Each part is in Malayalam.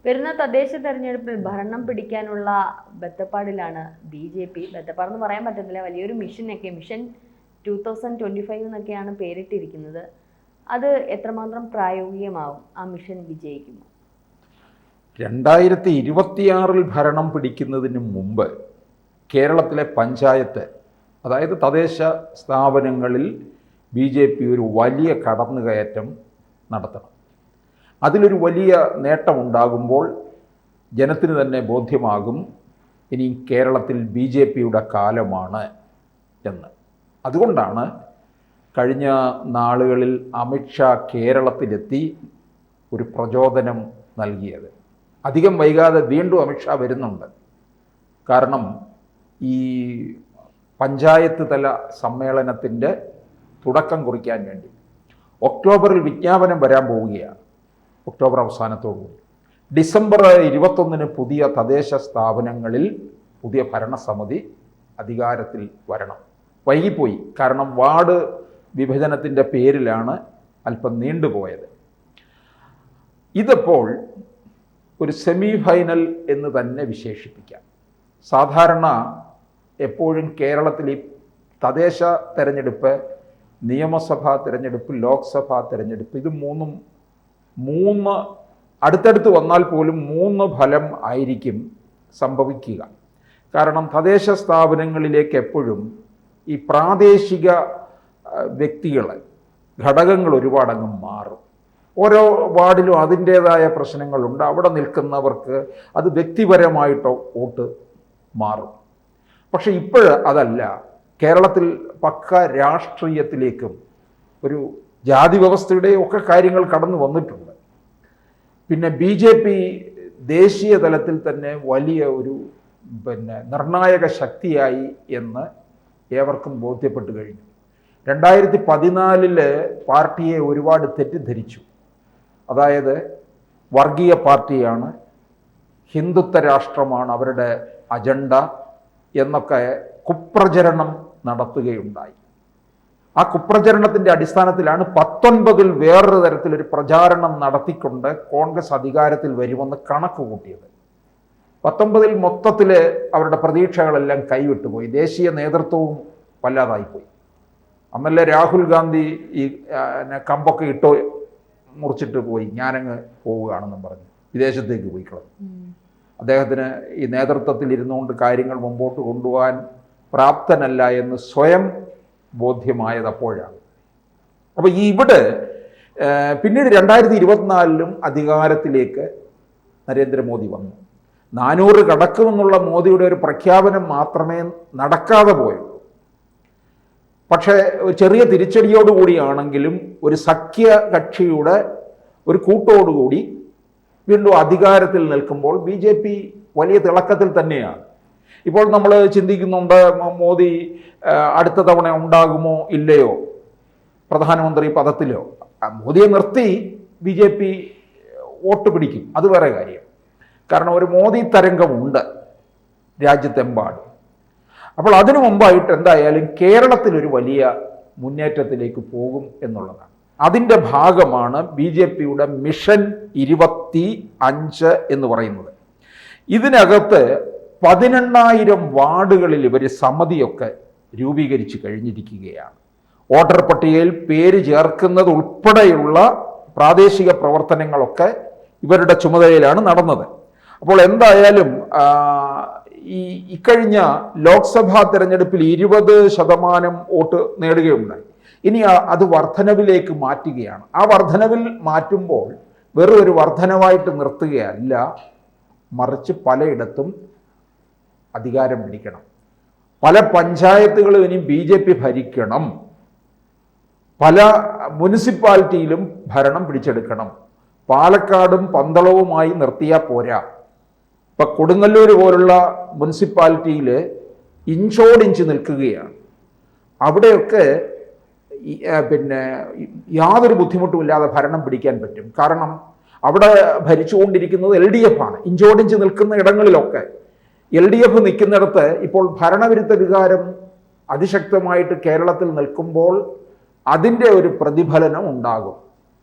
വരുന്ന തദ്ദേശ തെരഞ്ഞെടുപ്പിൽ ഭരണം പിടിക്കാനുള്ള ബദ്ധപ്പാടിലാണ് BJP. ബദ്ധപ്പാടെന്ന് പറയാൻ പറ്റുന്നില്ല, വലിയൊരു മിഷനൊക്കെ മിഷൻ 2025 എന്നൊക്കെയാണ് പേരിട്ടിരിക്കുന്നത്. അത് എത്രമാത്രം പ്രായോഗികമാവും? ആ മിഷൻ വിജയിക്കുമോ? 2026 ഭരണം പിടിക്കുന്നതിന് മുമ്പ് കേരളത്തിലെ പഞ്ചായത്ത്, അതായത് തദ്ദേശ സ്ഥാപനങ്ങളിൽ BJP ഒരു വലിയ കടന്നുകയറ്റം നടത്തണം. അതിലൊരു വലിയ നേട്ടമുണ്ടാകുമ്പോൾ ജനത്തിന് തന്നെ ബോധ്യമാകും ഇനി കേരളത്തിൽ BJPയുടെ കാലമാണ് എന്ന്. അതുകൊണ്ടാണ് കഴിഞ്ഞ നാളുകളിൽ അമിത്ഷാ കേരളത്തിലെത്തി ഒരു പ്രചോദനം നൽകിയത്. അധികം വൈകാതെ വീണ്ടും അമിത്ഷാ വരുന്നുണ്ട്. കാരണം ഈ പഞ്ചായത്ത് തല സമ്മേളനത്തിൻ്റെ തുടക്കം കുറിക്കാൻ വേണ്ടി ഒക്ടോബറിൽ വിജ്ഞാപനം വരാൻ പോവുകയാണ്. ഒക്ടോബർ അവസാനത്തോടുകൂടി ഡിസംബർ 21 പുതിയ തദ്ദേശ സ്ഥാപനങ്ങളിൽ പുതിയ ഭരണസമിതി അധികാരത്തിൽ വരണം. വൈകിപ്പോയി, കാരണം വാർഡ് വിഭജനത്തിൻ്റെ പേരിലാണ് അല്പം നീണ്ടുപോയത്. ഇതിപ്പോൾ ഒരു സെമി ഫൈനൽ എന്ന് തന്നെ വിശേഷിപ്പിക്കാം. സാധാരണ എപ്പോഴും കേരളത്തിൽ ഈ തദ്ദേശ തെരഞ്ഞെടുപ്പ്, നിയമസഭാ തെരഞ്ഞെടുപ്പ്, ലോക്സഭാ തെരഞ്ഞെടുപ്പ്, ഇത് മൂന്ന് അടുത്തടുത്ത് വന്നാൽ പോലും 3 ഫലം ആയിരിക്കും സംഭവിക്കുക. കാരണം തദ്ദേശ സ്ഥാപനങ്ങളിലേക്ക് എപ്പോഴും ഈ പ്രാദേശിക വ്യക്തികൾ, ഘടകങ്ങൾ ഒരുപാടങ്ങ് മാറും. ഓരോ വാർഡിലും അതിൻ്റേതായ പ്രശ്നങ്ങളുണ്ട്. അവിടെ നിൽക്കുന്നവർക്ക് അത് വ്യക്തിപരമായിട്ടോ വോട്ട് മാറും. പക്ഷെ അതല്ല. കേരളത്തിൽ പക്ക രാഷ്ട്രീയത്തിലേക്കും ഒരു ജാതി വ്യവസ്ഥയുടെ ഒക്കെ കാര്യങ്ങൾ കടന്നു വന്നിട്ടുണ്ട്. പിന്നെ BJP ദേശീയ തലത്തിൽ തന്നെ വലിയ ഒരു നിർണായക ശക്തിയായി എന്ന് ഏവർക്കും ബോധ്യപ്പെട്ടു കഴിഞ്ഞു. 2014 പാർട്ടിയെ ഒരുപാട് തെറ്റിദ്ധരിച്ചു. അതായത് വർഗീയ പാർട്ടിയാണ്, ഹിന്ദുത്വ രാഷ്ട്രമാണ് അവരുടെ അജണ്ട എന്നൊക്കെ കുപ്രചരണം നടത്തുകയുണ്ടായി. ആ കുപ്രചരണത്തിൻ്റെ അടിസ്ഥാനത്തിലാണ് 19 വേറൊരു തരത്തിലൊരു പ്രചാരണം നടത്തിക്കൊണ്ട് കോൺഗ്രസ് അധികാരത്തിൽ വരുമെന്ന് കണക്ക് കൂട്ടിയത്. 19 മൊത്തത്തിൽ അവരുടെ പ്രതീക്ഷകളെല്ലാം കൈവിട്ടുപോയി. ദേശീയ നേതൃത്വവും വല്ലാതായിപ്പോയി. അന്നല്ലേ രാഹുൽ ഗാന്ധി ഈ കമ്പൊക്കെ മുറിച്ചിട്ട് പോയി, ഞാനങ്ങ് പോവുകയാണെന്നും പറഞ്ഞു വിദേശത്തേക്ക് പോയി കളഞ്ഞു. അദ്ദേഹത്തിന് ഈ നേതൃത്വത്തിൽ ഇരുന്നുകൊണ്ട് കാര്യങ്ങൾ മുമ്പോട്ട് കൊണ്ടുപോകാൻ പ്രാപ്തനല്ല എന്ന് സ്വയം ബോധ്യമായത് അപ്പോഴാണ്. അപ്പോൾ ഇവിടെ പിന്നീട് 2024 അധികാരത്തിലേക്ക് നരേന്ദ്രമോദി വന്നു. 400 കടക്കുമെന്നുള്ള മോദിയുടെ ഒരു പ്രഖ്യാപനം മാത്രമേ നടക്കാതെ പോയുള്ളൂ. പക്ഷേ ചെറിയ തിരിച്ചടിയോടുകൂടിയാണെങ്കിലും ഒരു സഖ്യ കക്ഷിയുടെ ഒരു കൂട്ടോടുകൂടി വീണ്ടും അധികാരത്തിൽ നിൽക്കുമ്പോൾ BJP വലിയ തിളക്കത്തിൽ തന്നെയാണ്. ഇപ്പോൾ നമ്മൾ ചിന്തിക്കുന്നുണ്ട്, മോദി അടുത്ത തവണ ഉണ്ടാകുമോ ഇല്ലയോ പ്രധാനമന്ത്രി പദത്തിലോ. മോദിയെ നിർത്തി BJP വോട്ട് പിടിക്കും, അത് വേറെ കാര്യം. കാരണം ഒരു മോദി തരംഗമുണ്ട് രാജ്യത്തെമ്പാടും. അപ്പോൾ അതിനു മുമ്പായിട്ട് എന്തായാലും കേരളത്തിലൊരു വലിയ മുന്നേറ്റത്തിലേക്ക് പോകും എന്നുള്ളതാണ്. അതിൻ്റെ ഭാഗമാണ് BJPയുടെ മിഷൻ 25 എന്ന് പറയുന്നത്. ഇതിനകത്ത് 18,000 വാർഡുകളിൽ ഇവർ സമിതിയൊക്കെ രൂപീകരിച്ച് കഴിഞ്ഞിരിക്കുകയാണ്. വോട്ടർ പട്ടികയിൽ പേര് ചേർക്കുന്നത് ഉൾപ്പെടെയുള്ള പ്രാദേശിക പ്രവർത്തനങ്ങളൊക്കെ ഇവരുടെ ചുമതലയിലാണ് നടന്നത്. അപ്പോൾ എന്തായാലും ഇക്കഴിഞ്ഞ ലോക്സഭാ തെരഞ്ഞെടുപ്പിൽ 20% വോട്ട് നേടുകയുണ്ടായി. ഇനി അത് വർധനവിലേക്ക് മാറ്റുകയാണ്. ആ വർധനവിൽ മാറ്റുമ്പോൾ വെറും ഒരു വർധനവായിട്ട് നിർത്തുകയല്ല, മറിച്ച് പലയിടത്തും അധികാരം പിടിക്കണം. പല പഞ്ചായത്തുകളും ഇനി BJP ഭരിക്കണം. പല മുനിസിപ്പാലിറ്റിയിലും ഭരണം പിടിച്ചെടുക്കണം. പാലക്കാടും പന്തളവുമായി നിർത്തിയാൽ പോരാ. ഇപ്പം കൊടുങ്ങല്ലൂർ പോലുള്ള മുനിസിപ്പാലിറ്റിയിൽ ഇഞ്ചോടിഞ്ച് നിൽക്കുകയാണ്. അവിടെയൊക്കെ യാതൊരു ബുദ്ധിമുട്ടുമില്ലാതെ ഭരണം പിടിക്കാൻ പറ്റും. കാരണം അവിടെ ഭരിച്ചുകൊണ്ടിരിക്കുന്നത് LDF ആണ്. ഇഞ്ചോടിഞ്ച് നിൽക്കുന്ന ഇടങ്ങളിലൊക്കെ LDF നിൽക്കുന്നിടത്ത് ഇപ്പോൾ ഭരണവിരുദ്ധ വികാരം അതിശക്തമായിട്ട് കേരളത്തിൽ നിൽക്കുമ്പോൾ അതിൻ്റെ ഒരു പ്രതിഫലനം ഉണ്ടാകും.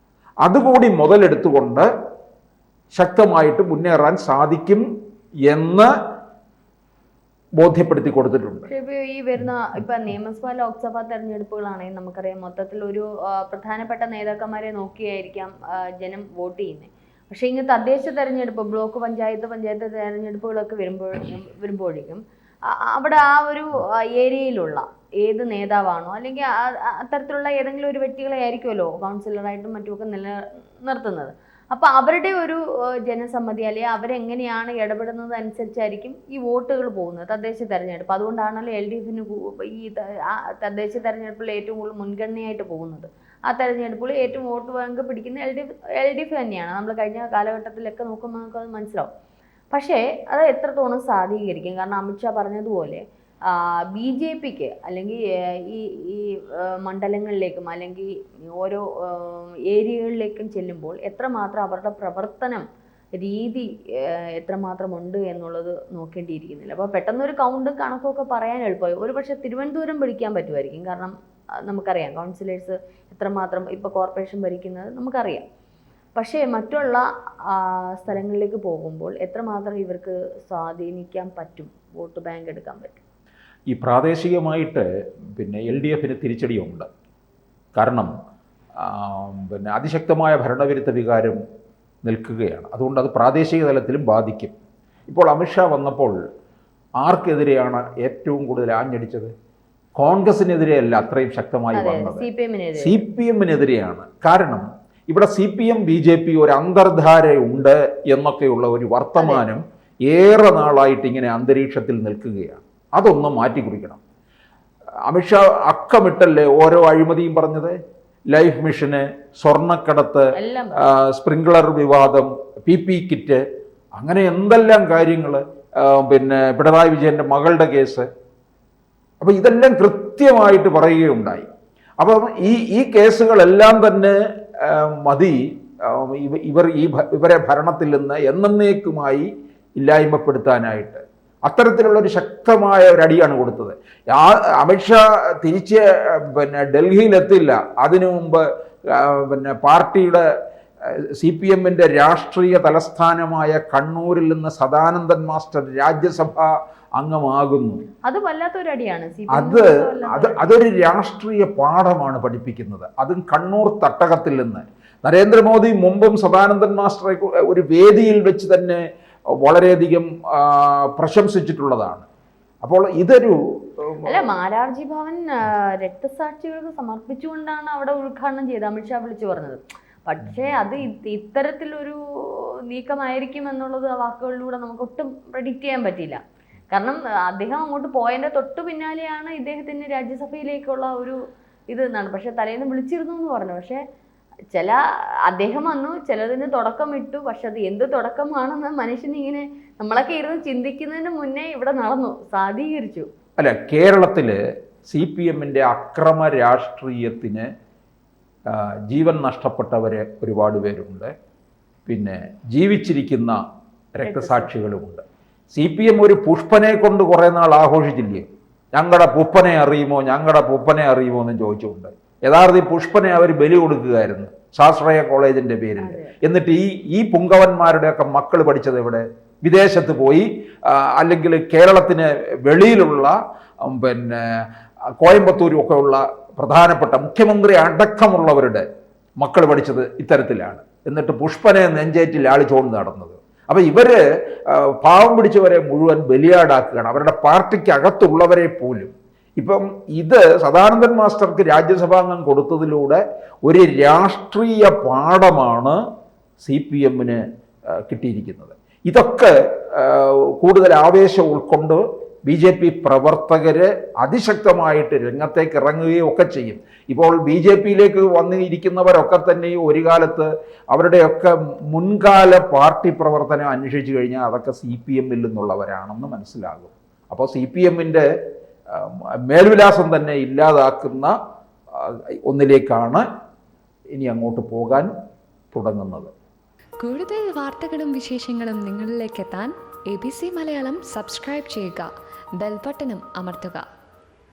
അതുകൂടി മുതലെടുത്തുകൊണ്ട് ശക്തമായിട്ട് മുന്നേറാൻ സാധിക്കും എന്ന് ബോധ്യപ്പെടുത്തി കൊടുത്തിട്ടുണ്ട്. ഈ വരുന്ന നിയമസഭ ലോക്സഭാ തെരഞ്ഞെടുപ്പുകളാണെങ്കിൽ നമുക്കറിയാം മൊത്തത്തിൽ ഒരു പ്രധാനപ്പെട്ട നേതാക്കന്മാരെ നോക്കിയായിരിക്കാം ജനം വോട്ട് ചെയ്യുന്നത്. പക്ഷേ ഇങ്ങ് തദ്ദേശ തെരഞ്ഞെടുപ്പ്, ബ്ലോക്ക് പഞ്ചായത്ത് തെരഞ്ഞെടുപ്പുകളൊക്കെ വരുമ്പോഴേക്കും അവിടെ ആ ഒരു ഏരിയയിലുള്ള ഏത് നേതാവാണോ അല്ലെങ്കിൽ അത്തരത്തിലുള്ള ഏതെങ്കിലും ഒരു വ്യക്തികളെ ആയിരിക്കുമല്ലോ കൗൺസിലറായിട്ടും മറ്റുമൊക്കെ നിലനിർത്തുന്നത്. അപ്പോൾ അവരുടെ ഒരു ജനസമ്മതി അല്ലെങ്കിൽ അവരെങ്ങനെയാണ് ഇടപെടുന്നത് അനുസരിച്ചായിരിക്കും ഈ വോട്ടുകൾ പോകുന്നത് തദ്ദേശ തെരഞ്ഞെടുപ്പ്. അതുകൊണ്ടാണല്ലോ LDF ഈ തദ്ദേശ തെരഞ്ഞെടുപ്പിൽ ഏറ്റവും കൂടുതൽ മുൻഗണനയായിട്ട് പോകുന്നത്. ആ തെരഞ്ഞെടുപ്പിൽ ഏറ്റവും വോട്ട് ബാങ്ക് പിടിക്കുന്ന LDF തന്നെയാണ്. നമ്മൾ കഴിഞ്ഞ കാലഘട്ടത്തിലൊക്കെ നോക്കുമ്പോൾ നമുക്കത് മനസ്സിലാവും. പക്ഷേ അത് എത്രത്തോളം സാധീകരിക്കും? കാരണം അമിത്ഷാ പറഞ്ഞതുപോലെ BJPക്ക് അല്ലെങ്കിൽ ഈ മണ്ഡലങ്ങളിലേക്കും അല്ലെങ്കിൽ ഓരോ ഏരിയകളിലേക്കും ചെല്ലുമ്പോൾ എത്രമാത്രം അവരുടെ പ്രവർത്തനം രീതി എത്രമാത്രം ഉണ്ട് എന്നുള്ളത് നോക്കേണ്ടിയിരിക്കുന്നില്ല. അപ്പോൾ പെട്ടെന്നൊരു കണക്കൊക്കെ പറയാൻ എളുപ്പമായി. ഒരു പക്ഷേ തിരുവനന്തപുരം ഭരിക്കാൻ പറ്റുമായിരിക്കും. കാരണം നമുക്കറിയാം കൗൺസിലേഴ്സ് എത്രമാത്രം ഇപ്പോൾ കോർപ്പറേഷൻ ഭരിക്കുന്നത് നമുക്കറിയാം. പക്ഷേ മറ്റുള്ള സ്ഥലങ്ങളിലേക്ക് പോകുമ്പോൾ എത്രമാത്രം ഇവർക്ക് സ്വാധീനിക്കാൻ പറ്റും, വോട്ട് ബാങ്ക് എടുക്കാൻ പറ്റും? ഈ പ്രാദേശികമായിട്ട് LDFന് തിരിച്ചടിയുണ്ട്. കാരണം അതിശക്തമായ ഭരണവിരുദ്ധ വികാരം നിൽക്കുകയാണ്. അതുകൊണ്ട് അത് പ്രാദേശിക തലത്തിലും ബാധിക്കും. ഇപ്പോൾ അമിത്ഷാ വന്നപ്പോൾ ആർക്കെതിരെയാണ് ഏറ്റവും കൂടുതൽ ആഞ്ഞടിച്ചത്? കോൺഗ്രസിനെതിരെയല്ല അത്രയും ശക്തമായി വന്നത്, CPM-നെതിരെയാണ്. കാരണം ഇവിടെ CPM BJP ഒരു അന്തർധാരയുണ്ട് എന്നൊക്കെയുള്ള ഒരു വർത്തമാനം ഏറെ നാളായിട്ട് ഇങ്ങനെ അന്തരീക്ഷത്തിൽ നിൽക്കുകയാണ്. അതൊന്നും മാറ്റിക്കുറിക്കണം. അമിത്ഷാ അക്കമിട്ടല്ലേ ഓരോ അഴിമതിയും പറഞ്ഞത്. ലൈഫ് മിഷന്, സ്വർണ്ണക്കടത്ത്, സ്പ്രിംഗ്ലർ വിവാദം, PP കിറ്റ്, അങ്ങനെ എന്തെല്ലാം കാര്യങ്ങൾ, പിണറായി വിജയൻ്റെ മകളുടെ കേസ്. അപ്പോൾ ഇതെല്ലാം കൃത്യമായിട്ട് പറയുകയുണ്ടായി. അപ്പം ഈ കേസുകളെല്ലാം തന്നെ മതി ഇവരെ ഭരണത്തിൽ നിന്ന് എന്നേക്കുമായി ഇല്ലായ്മപ്പെടുത്താനായിട്ട്. അത്തരത്തിലുള്ളൊരു ശക്തമായ ഒരടിയാണ് കൊടുത്തത്. അമിത്ഷാ തിരിച്ച് ഡൽഹിയിലെത്തില്ല. അതിനു മുമ്പ് പാർട്ടിയുടെ CPM-ന്റെ രാഷ്ട്രീയ തലസ്ഥാനമായ കണ്ണൂരിൽ നിന്ന് സദാനന്ദൻ മാസ്റ്റർ രാജ്യസഭ അംഗമാകുന്നു. അത് വല്ലാത്തൊരടിയാണ്. അതൊരു രാഷ്ട്രീയ പാഠമാണ് പഠിപ്പിക്കുന്നത്. അതും കണ്ണൂർ തട്ടകത്തിൽ നിന്ന്. നരേന്ദ്രമോദി മുമ്പും സദാനന്ദൻ മാസ്റ്ററെ ഒരു വേദിയിൽ വെച്ച് തന്നെ വളരെയധികം പ്രശംസിച്ചിട്ടുള്ളതാണ്. അപ്പോൾ ഇതൊരു മാരാർജി ഭവൻ രക്തസാക്ഷികൾക്ക് സമർപ്പിച്ചുകൊണ്ടാണ് അവിടെ ഉദ്ഘാടനം ചെയ്തത് അമിത്ഷാ വിളിച്ചു പറഞ്ഞത്. പക്ഷേ അത് ഇത്തരത്തിലൊരു നീക്കമായിരിക്കും എന്നുള്ളത് ആ വാക്കുകളിലൂടെ നമുക്ക് ഒട്ടും പ്രെഡിക്റ്റ് ചെയ്യാൻ പറ്റില്ല. കാരണം അദ്ദേഹം അങ്ങോട്ട് പോയതിൻ്റെ തൊട്ട് പിന്നാലെയാണ് ഇദ്ദേഹത്തിന് രാജ്യസഭയിലേക്കുള്ള ഒരു ഇത് എന്നാണ്. പക്ഷെ തലേന്ന് വിളിച്ചിരുന്നു എന്ന് പറഞ്ഞു. പക്ഷേ അദ്ദേഹം വന്നു, ചിലതിന് തുടക്കമിട്ടു. പക്ഷെ അത് എന്ത് തുടക്കമാണെന്ന് മനുഷ്യനിങ്ങനെ നമ്മളൊക്കെ ഇരുന്ന് ചിന്തിക്കുന്നതിന് മുന്നേ ഇവിടെ നടന്നു, സാധീകരിച്ചു. അല്ല, കേരളത്തിൽ CPM-ന്റെ അക്രമ രാഷ്ട്രീയത്തിന് ജീവൻ നഷ്ടപ്പെട്ടവരെ ഒരുപാട് പേരുണ്ട്. ജീവിച്ചിരിക്കുന്ന രക്തസാക്ഷികളുമുണ്ട്. CPM ഒരു പുഷ്പനെ കൊണ്ട് കുറേ നാൾ ആഘോഷിച്ചില്ലേ? ഞങ്ങളുടെ പുഷ്പനെ അറിയുമോ എന്ന് ചോദിച്ചുകൊണ്ട്. യഥാർത്ഥ പുഷ്പനെ അവർ ബലി കൊടുക്കുകയായിരുന്നു ശാസ്ത്രീയ കോളേജിൻ്റെ പേരിൽ. എന്നിട്ട് ഈ പുങ്കവന്മാരുടെയൊക്കെ മക്കൾ പഠിച്ചത് എവിടെ? വിദേശത്ത് പോയി, അല്ലെങ്കിൽ കേരളത്തിന് വെളിയിലുള്ള കോയമ്പത്തൂരും ഒക്കെ ഉള്ള പ്രധാനപ്പെട്ട മുഖ്യമന്ത്രി അടക്കമുള്ളവരുടെ മക്കൾ പഠിച്ചത് ഇത്തരത്തിലാണ്. എന്നിട്ട് പുഷ്പനെ നെഞ്ചേറ്റിൽ ആളിച്ചോണ്ട് നടന്നത്. അപ്പം ഇവര് പാവം പിടിച്ചവരെ മുഴുവൻ ബലിയാടാക്കുകയാണ്, അവരുടെ പാർട്ടിക്കകത്തുള്ളവരെ പോലും. ഇപ്പം ഇത് സദാനന്ദൻ മാസ്റ്റർക്ക് രാജ്യസഭാംഗം കൊടുത്തതിലൂടെ ഒരു രാഷ്ട്രീയ പാഠമാണ് CPM-ന് കിട്ടിയിരിക്കുന്നത്. ഇതൊക്കെ കൂടുതൽ ആവേശം ഉൾക്കൊണ്ട് BJP പ്രവർത്തകർ അതിശക്തമായിട്ട് രംഗത്തേക്ക് ഇറങ്ങുകയും ഒക്കെ ചെയ്യും. ഇപ്പോൾ BJP-യിലേക്ക് വന്നിരിക്കുന്നവരൊക്കെ തന്നെ ഒരു കാലത്ത് അവരുടെയൊക്കെ മുൻകാല പാർട്ടി പ്രവർത്തനം അന്വേഷിച്ചു കഴിഞ്ഞാൽ അതൊക്കെ CPM-ൽ നിന്നുള്ളവരാണെന്ന് മനസ്സിലാകും. അപ്പോൾ CPM-ന്റെ മേൽവിലാസം തന്നെ ഇല്ലാതാക്കുന്ന ഒന്നിലേക്കാണ് ഇനി അങ്ങോട്ട് പോകാൻ തുടങ്ങുന്നത്. കൂടുതൽ വാർത്തകളും വിശേഷങ്ങളും നിങ്ങളിലേക്ക് എത്താൻ ABC മലയാളം സബ്സ്ക്രൈബ് ചെയ്യുക, ബെൽ ബട്ടണും അമർത്തുക.